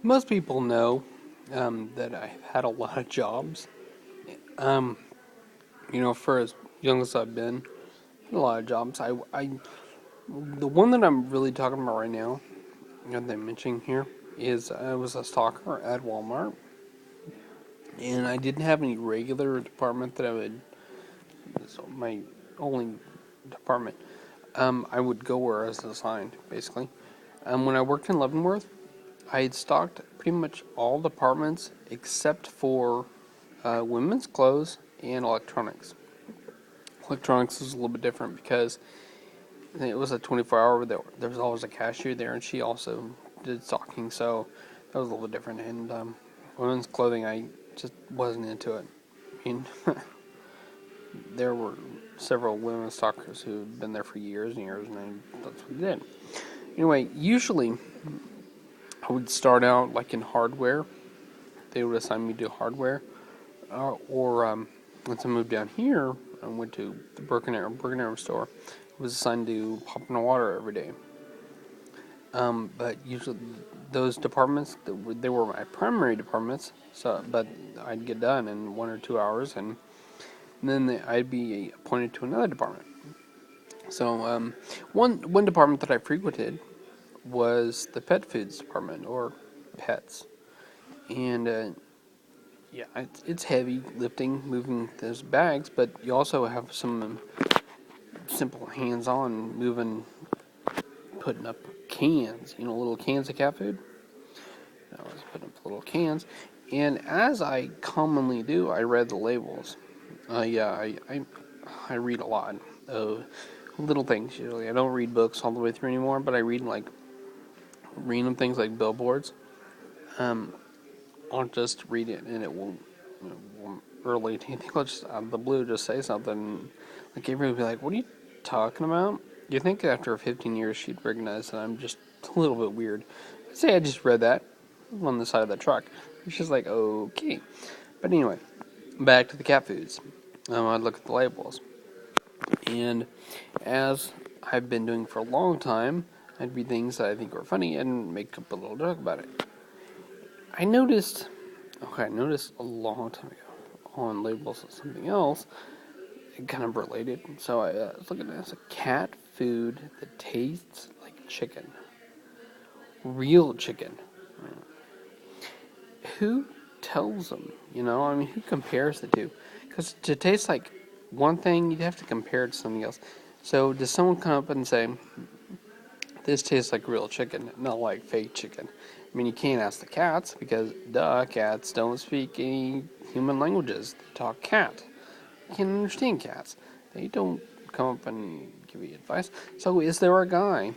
Most people know that I've had a lot of jobs. Um, for as young as I've been, a lot of jobs. The one that I'm really talking about right now, that I'm mentioning here, is I was a stalker at Walmart, and I didn't have any regular department that I would. So my only department, I would go where I was assigned, basically. When I worked in Leavenworth, I had stocked pretty much all departments except for women's clothes and electronics. Electronics is a little bit different because it was a 24-hour. There was always a cashier there, and she also did stocking, so that was a little bit different. And women's clothing, I just wasn't into it. I mean, there were several women stalkers who'd been there for years and years, and that's what they did. Anyway, usually I would start out like in hardware. They would assign me to hardware, or once I moved down here, I went to the Broken Arrow store. I was assigned to pop in the water every day. But usually those departments, they were my primary departments. But I'd get done in 1 or 2 hours, and then I'd be appointed to another department. So one department that I frequented was the pet foods department, or pets, and yeah, it's heavy lifting, moving those bags, but you also have some simple hands-on moving, putting up cans, little cans of cat food. I was putting up little cans, and as I commonly do, I read the labels. Yeah, I read a lot of little things usually. I don't read books all the way through anymore, but I read like random things like billboards. I'll just read it, and it won't really anything. I'll just out of the blue just say something. Like everybody would be like, "What are you talking about?" You think after 15 years she'd recognize that I'm just a little bit weird. I'd say I just read that on the side of the truck. She's like, "Okay," but anyway, back to the cat foods. I'd look at the labels, and as I've been doing for a long time, I'd read things that I think were funny and make up a little joke about it. I noticed a long time ago on labels of something else, kind of related. So I was looking at it as a cat food that tastes like chicken. Real chicken. Who tells them? Who compares the two? Because to taste like one thing, you'd have to compare it to something else. So does someone come up and say, this tastes like real chicken, not like fake chicken? I mean, you can't ask the cats because, duh, cats don't speak any human languages. They talk cat. You can't understand cats. They don't come up and give you advice. So is there a guy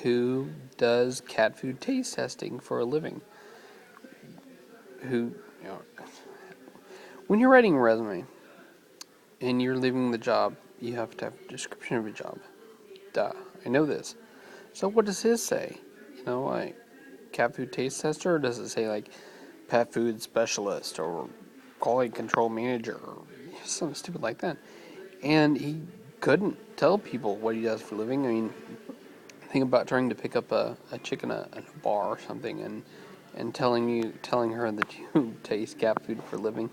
who does cat food taste testing for a living? Who, when you're writing a resume and you're leaving the job, you have to have a description of your job. Duh, I know this. So what does his say? Like cat food taste tester, or does it say like pet food specialist or quality control manager or something stupid like that? And he couldn't tell people what he does for a living. I mean, think about trying to pick up a chicken at a bar or something, and telling her that you taste cat food for a living.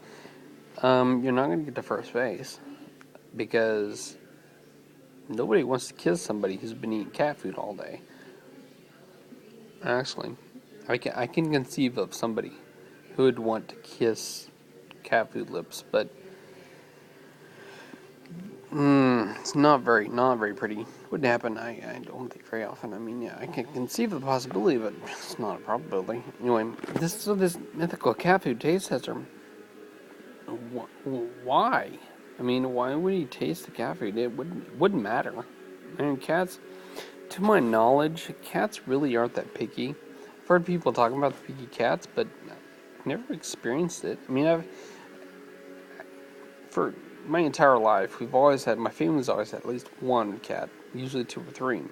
You're not going to get to first base because nobody wants to kiss somebody who's been eating cat food all day. Actually, I can conceive of somebody who would want to kiss cat food lips, but it's not very pretty. Wouldn't happen. I don't think very often. I mean, yeah, I can conceive of the possibility, but it's not a probability. Anyway, this mythical cat food taste tester. Why? I mean, why would he taste the cat food? It wouldn't matter. I mean, cats, to my knowledge, cats really aren't that picky. I've heard people talking about the picky cats, but I've never experienced it. I mean, for my entire life, my family's always had at least one cat, usually two or three.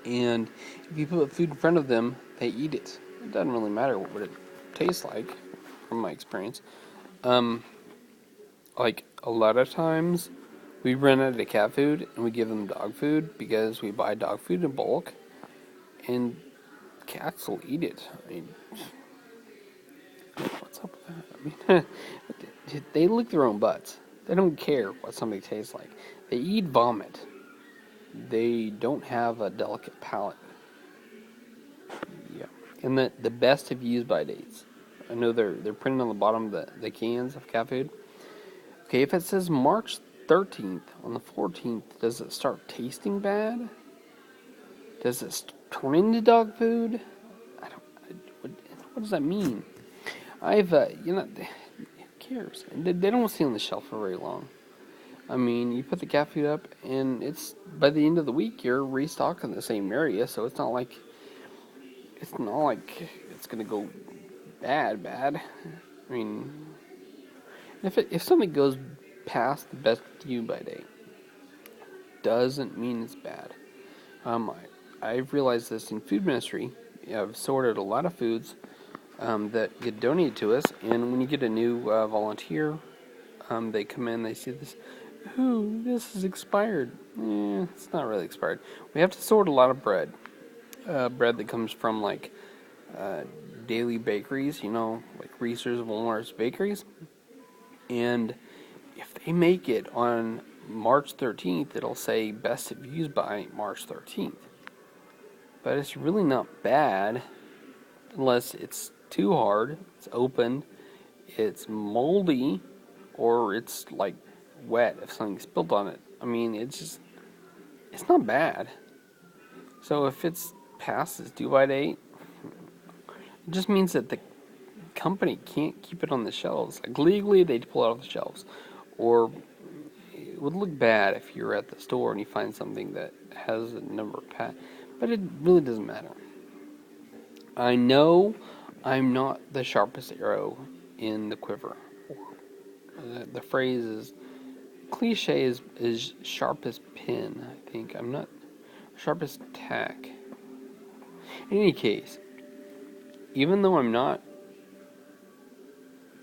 And if you put food in front of them, they eat it. It doesn't really matter what it tastes like, from my experience. Like, a lot of times, we run out of cat food, and we give them dog food, because we buy dog food in bulk. And cats will eat it. I mean, what's up with that? I mean, they lick their own butts. They don't care what something tastes like. They eat vomit. They don't have a delicate palate. Yeah, and the best of use by dates. I know they're printed on the bottom of the cans of cat food. Okay, if it says March 13th on the 14th, does it start tasting bad? Does it turn into dog food? I don't. What does that mean? Who cares? They don't stay on the shelf for very long. I mean, you put the cat food up, and it's by the end of the week you're restocking the same area, so it's not like it's gonna go bad. I mean, if something goes past the best due by date, doesn't mean it's bad. I've realized this in food ministry. I've sorted a lot of foods that get donated to us, and when you get a new volunteer, they come in, they see this. Ooh, this is expired. It's not really expired. We have to sort a lot of bread. Bread that comes from like uh, daily bakeries, like Reese's, Walmart's bakeries. And if they make it on March 13th, it'll say best of used by March 13th. But it's really not bad unless it's too hard, it's open, it's moldy, or it's like wet if something spilled on it. I mean, it's not bad. So if it's past its due by date, it just means that the company can't keep it on the shelves. Like legally, they'd pull it off the shelves. Or it would look bad if you're at the store and you find something that has a number of but it really doesn't matter. I know I'm not the sharpest arrow in the quiver. The phrase is cliche is sharpest pin. I think I'm not sharpest tack. In any case, even though I'm not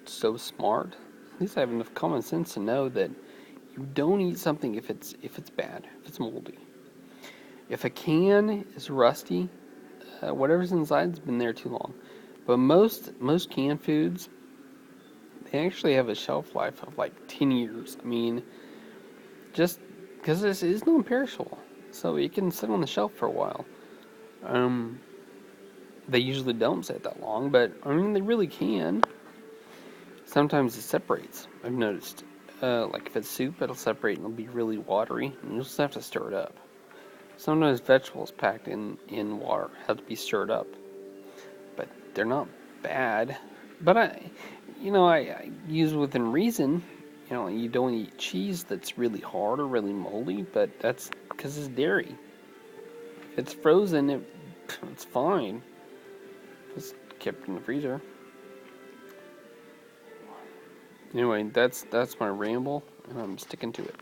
so smart, at least I have enough common sense to know that you don't eat something if it's bad, if it's moldy. If a can is rusty, whatever's inside's been there too long. But most canned foods, they actually have a shelf life of like 10 years. I mean, just because this is non-perishable, so it can sit on the shelf for a while. They usually don't sit that long, but I mean they really can. Sometimes it separates. I've noticed, like if it's soup, it'll separate and it'll be really watery, and you'll just have to stir it up. Sometimes vegetables packed in water have to be stirred up, but they're not bad. But I use within reason. You don't eat cheese that's really hard or really moldy, but that's because it's dairy. If it's frozen, it's fine. It's kept in the freezer. Anyway, that's my ramble, and I'm sticking to it.